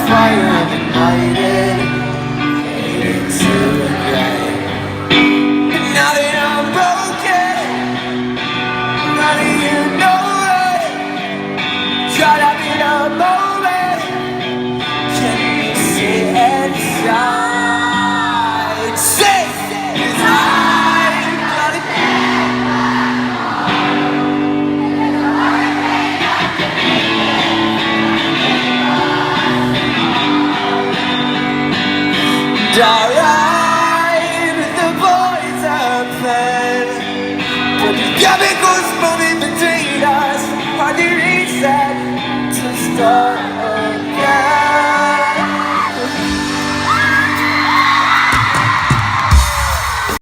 fire and ignited, faded to gray. And now that I'm broken, now that you know it, caught up in a moment, can you see inside? Say, 'cause I'm gonna die.